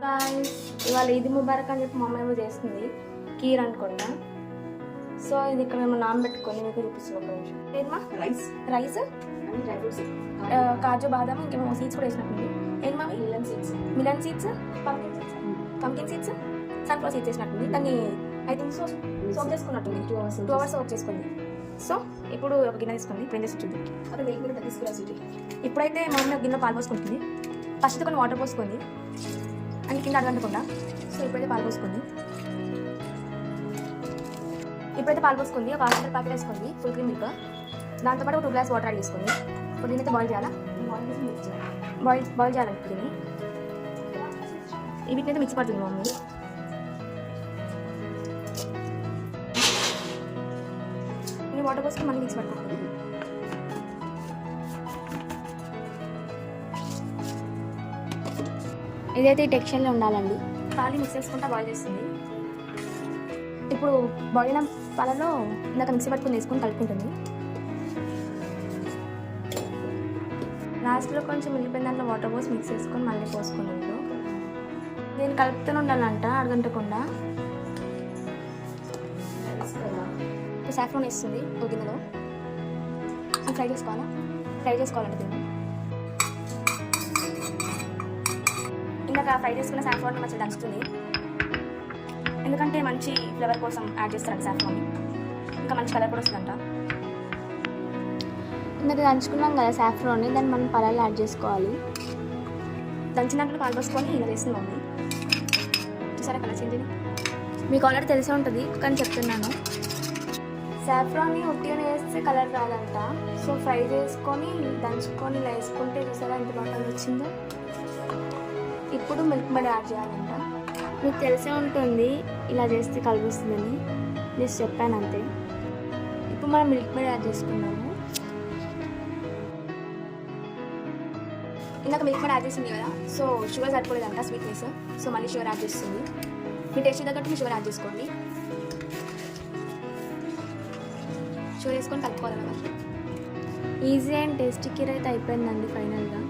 Guys, ఇవాళ ఈద్ ముబారక్ అని చెప్పి మా అమ్మ ఏమో చేస్తుంది కీర్ అనుకుంటా. సో ఇది ఇక్కడ మేము నానబెట్టుకొని మీకు చూపిస్తున్నాం. ఒక నిమిషం. ఏమా రైస్ డ్రై ఫ్రూట్స్, కాజు బాదం ఇంకేమో సీడ్స్ కూడా వేసినట్టుంది. ఏం మావి melon seeds, pumpkin seeds, sunflower seeds వేసినట్టుంది. దాన్ని ఐ థింక్ సోక్ చేసుకున్నట్టుంది. 2 hours సోక్ చేసుకుంది. సో ఇప్పుడు ఒక గిన్నె తీసుకుంది. ఇప్పుడు ఏం చేసి చూద్దాం. అక్కడ మిల్క్ కూడా తీసుకురాసి. ఇప్పుడైతే మా అమ్మ గిన్నె పాలు పోసుకుంటుంది. ఫస్ట్ కొన్ని వాటర్ పోసుకుంది అని కింద అడగకుండా. సో ఇప్పుడైతే పాలు పోసుకుంది. ఒక హాఫ్ లీటర్ ప్యాకెట్ వేసుకుంది ఫుల్ క్రీమ్ మిల్క్. దాంతోపాటు ఒక 2 గ్లాస్ వాటర్ యాడ్ చేసుకుంది. ఇప్పుడు దీన్ని అయితే బాయిల్ చేయాలా? బాయిల్ చేయాలండి. దీన్ని వీటిని అయితే మిక్స్ పడుతుంది మమ్మీ. నేను వాటర్ పోసుకొని మళ్ళీ మిక్స్ పట్టుకుంటుంది. ఇదైతే ఈ టెక్స్చర్లో ఉండాలండి. పాలు మిక్స్ చేసుకుంటా బాయిల్ చేస్తుంది. ఇప్పుడు బాయిల్ అయిన పాలలో ఇందాక మిక్సీ పట్టుకుని వేసుకొని కలుపుకుంటుంది. లాస్ట్లో కొంచెం మిగిలిపోయిన దాంట్లో వాటర్ పోసి మిక్స్ చేసుకొని మళ్ళీ పోసుకుని నేను కలుపుతూనే ఉండాలంట అడగంటకుండా. సాఫ్రాన్ వేస్తుంది ఒక గిన్నెలో. ఫ్రై చేసుకోవాలంటే దీన్ని ఇందాక ఫ్రై చేసుకున్న సాఫ్రాన్ మంచిగా దంచుతుంది. ఎందుకంటే మంచి ఫ్లేవర్ కోసం యాడ్ చేస్తారంట సాఫ్రాన్. ఇంకా మంచి కలర్ కూడా వస్తుందంట. ఇందాక దంచుకున్నాం కదా సాఫ్రాన్ని, దాన్ని మనం పాలలో యాడ్ చేసుకోవాలి. దంచినట్లు పాలు పోసుకొని ఇలా వేస్తుంది మమ్మీ. చూసారా కలర్ చేంజ్? మీకు ఆల్రెడీ తెలిసే ఉంటుంది కానీ చెప్తున్నాను. సాఫ్రాన్ని ఉట్టిగానే వేస్తే కలర్ రాదంట. సో ఫ్రై చేసుకొని దంచుకొని ఇలా వేసుకుంటే చూసారా ఎంత బాగా కలర్ వచ్చిందో. ఇప్పుడు మిల్క్ మేడ్ యాడ్ చేయాలంట. మీకు తెలిసే ఉంటుంది ఇలా చేస్తే కలర్ వస్తుందని, జస్ట్ చెప్పాను అంతే. ఇప్పుడు మనం మిల్క్ మేడ్ యాడ్ చేసుకున్నాము. ఇందాక మిల్క్ మేడ్ యాడ్ చేసింది కదా, సో షుగర్ సరిపోలేదంట స్వీట్నెస్. సో మళ్ళీ షుగర్ యాడ్ చేస్తుంది. మీ టేస్ట్ తగ్గట్టు మీ షుగర్ యాడ్ చేసుకోండి. షుగర్ వేసుకొని కలుపుకోవాలి కదా. ఈజీ అండ్ టేస్టీ కీర్ అయితే అయిపోయిందండి ఫైనల్గా.